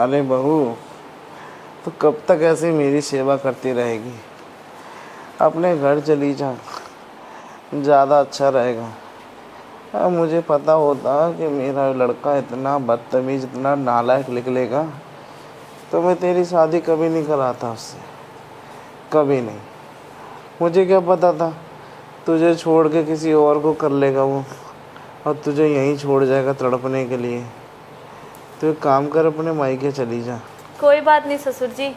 अरे बहू, तो कब तक ऐसे मेरी सेवा करती रहेगी? अपने घर चली जा, ज़्यादा अच्छा रहेगा। अब मुझे पता होता कि मेरा लड़का इतना बदतमीज़, इतना नालायक निकलेगा तो मैं तेरी शादी कभी नहीं कराता उससे, कभी नहीं। मुझे क्या पता था तुझे छोड़ के किसी और को कर लेगा वो, और तुझे यहीं छोड़ जाएगा तड़पने के लिए। तो एक काम कर, अपने मायके चली जा। कोई बात नहीं ससुर जी,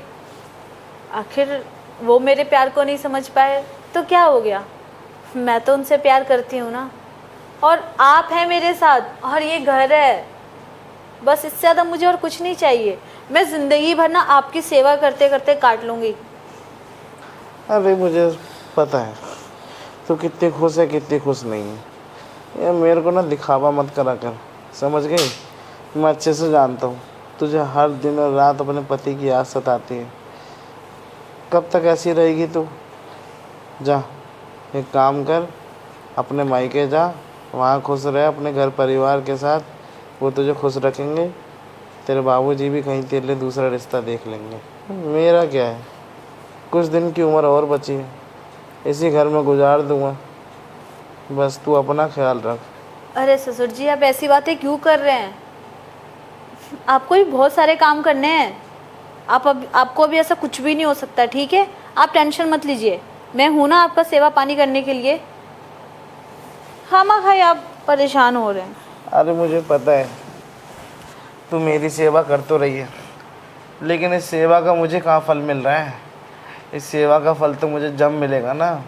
आखिर वो मेरे प्यार को नहीं समझ पाए तो क्या हो गया, मैं तो उनसे प्यार करती हूँ ना। और आप हैं मेरे साथ और ये घर है, बस इससे ज़्यादा मुझे और कुछ नहीं चाहिए। मैं ज़िंदगी भर ना आपकी सेवा करते करते काट लूँगी। अरे मुझे पता है तू कितनी खुश है, कितनी खुश नहीं है। ये मेरे को ना दिखावा मत करा कर, समझ गई? मैं अच्छे से जानता हूँ तुझे हर दिन और रात अपने पति की याद सताती है। कब तक ऐसी रहेगी तू? जा, एक काम कर, अपने मायके जा, वहाँ खुश रह अपने घर परिवार के साथ। वो तुझे खुश रखेंगे, तेरे बाबूजी भी कहीं तेरे लिए दूसरा रिश्ता देख लेंगे। मेरा क्या है, कुछ दिन की उम्र और बची है, इसी घर में गुजार दूंगा। बस तू अपना ख्याल रख। अरे ससुर जी, आप ऐसी बातें क्यों कर रहे हैं? आपको भी बहुत सारे काम करने हैं। आपको अभी ऐसा कुछ भी नहीं हो सकता, ठीक है? आप टेंशन मत लीजिए, मैं हूं ना आपका सेवा पानी करने के लिए। खामा खाई आप परेशान हो रहे हैं। अरे मुझे पता है तू मेरी सेवा कर तो रही है, लेकिन इस सेवा का मुझे कहाँ फल मिल रहा है? इस सेवा का फल तो मुझे जब मिलेगा ना,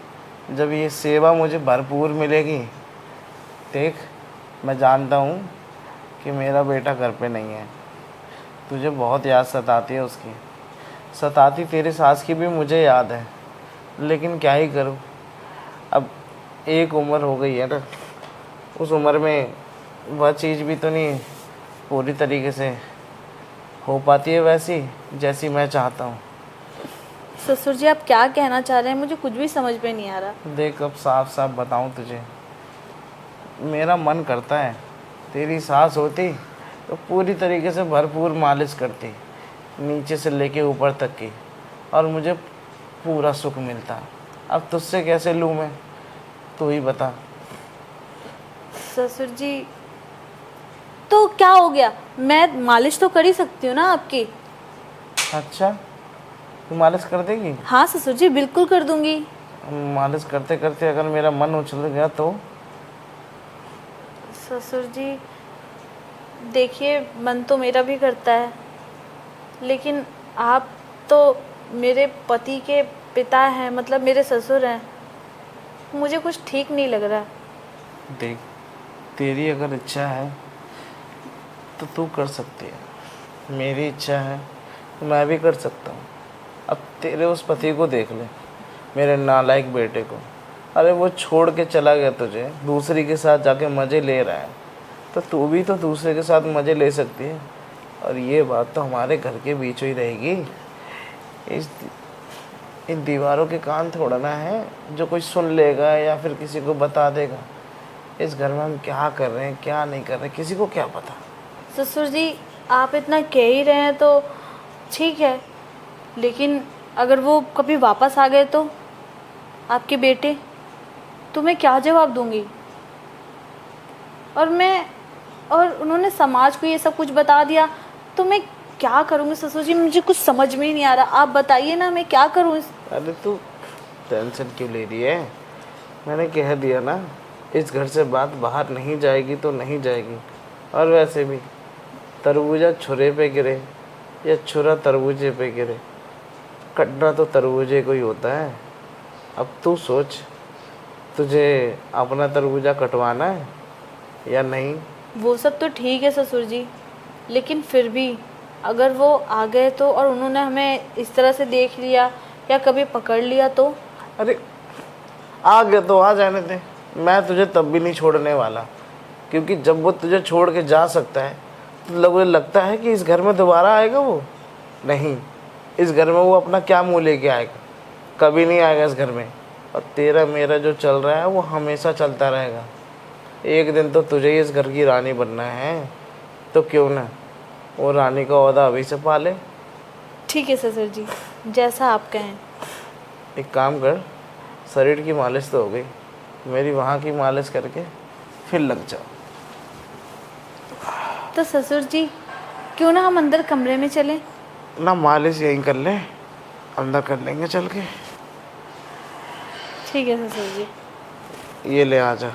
जब ये सेवा मुझे भरपूर मिलेगी। देख, मैं जानता हूँ कि मेरा बेटा घर पे नहीं है, तुझे बहुत याद सताती है उसकी, सताती तेरी सास की भी मुझे याद है, लेकिन क्या ही करूँ। अब एक उम्र हो गई है ना, उस उम्र में वह चीज़ भी तो नहीं पूरी तरीके से हो पाती है वैसी जैसी मैं चाहता हूँ। ससुर जी, आप क्या कहना चाह रहे हैं? मुझे कुछ भी समझ में नहीं आ रहा। देख, अब साफ साफ बताऊँ तुझे, मेरा मन करता है तेरी सास होती तो पूरी तरीके से भरपूर मालिश करती, नीचे से लेके ऊपर तक की, और मुझे पूरा सुख मिलता। अब तुझसे कैसे लूँ मैं, तू ही बता। ससुर जी, तो क्या हो गया, मैं मालिश तो कर ही सकती हूँ ना आपकी। अच्छा, तू मालिश कर देगी? हाँ ससुर जी, बिल्कुल कर दूंगी। मालिश करते करते अगर मेरा मन उछल गया तो? ससुर जी देखिए, मन तो मेरा भी करता है, लेकिन आप तो मेरे पति के पिता हैं, मतलब मेरे ससुर हैं, मुझे कुछ ठीक नहीं लग रहा। देख, तेरी अगर इच्छा है तो तू कर सकती है, मेरी इच्छा है तो मैं भी कर सकता हूँ। अब तेरे उस पति को देख ले, मेरे नालायक बेटे को। अरे वो छोड़ के चला गया तुझे, दूसरी के साथ जाके मज़े ले रहा है, तो तू भी तो दूसरे के साथ मज़े ले सकती है। और ये बात तो हमारे घर के बीच ही रहेगी, इन दीवारों के कान थोड़ा ना है जो कोई सुन लेगा या फिर किसी को बता देगा। इस घर में हम क्या कर रहे हैं, क्या नहीं कर रहे, किसी को क्या पता। ससुर जी, आप इतना कह ही रहे हैं तो ठीक है, लेकिन अगर वो कभी वापस आ गए तो आपके बेटे, तो मैं क्या जवाब दूंगी? और उन्होंने समाज को ये सब कुछ बता दिया तो मैं क्या करूँगी? ससुर जी, मुझे कुछ समझ में ही नहीं आ रहा, आप बताइए ना, मैं क्या करूँ? अरे तू टेंशन क्यों ले रही है? मैंने कह दिया ना, इस घर से बात बाहर नहीं जाएगी तो नहीं जाएगी। और वैसे भी तरबूजा छुरे पे गिरे या छुरा तरबूजे पे गिरे, कटना तो तरबूजे को ही होता है। अब तू सोच, तुझे अपना तरबूजा कटवाना है या नहीं? वो सब तो ठीक है ससुर जी, लेकिन फिर भी अगर वो आ गए तो, और उन्होंने हमें इस तरह से देख लिया या कभी पकड़ लिया तो? अरे आ गया तो आ जाने दे, मैं तुझे तब भी नहीं छोड़ने वाला, क्योंकि जब वो तुझे छोड़ के जा सकता है तो मुझे लगता है कि इस घर में दोबारा आएगा वो? नहीं, इस घर में वो अपना क्या मुँह लेके आएगा? कभी नहीं आएगा इस घर में। और तेरा मेरा जो चल रहा है वो हमेशा चलता रहेगा। एक दिन तो तुझे ही इस घर की रानी बनना है, तो क्यों ना वो रानी का ओहदा अभी से पाले। ठीक है ससुर जी, जैसा आप कहें। एक काम कर, शरीर की मालिश तो हो गई, मेरी वहाँ की मालिश करके फिर लग जाओ। तो ससुर जी, क्यों ना हम अंदर कमरे में चलें? ना मालिश यहीं कर ले, अंदर कर लेंगे चल के। ठीक है ससुर जी। ये ले आजा।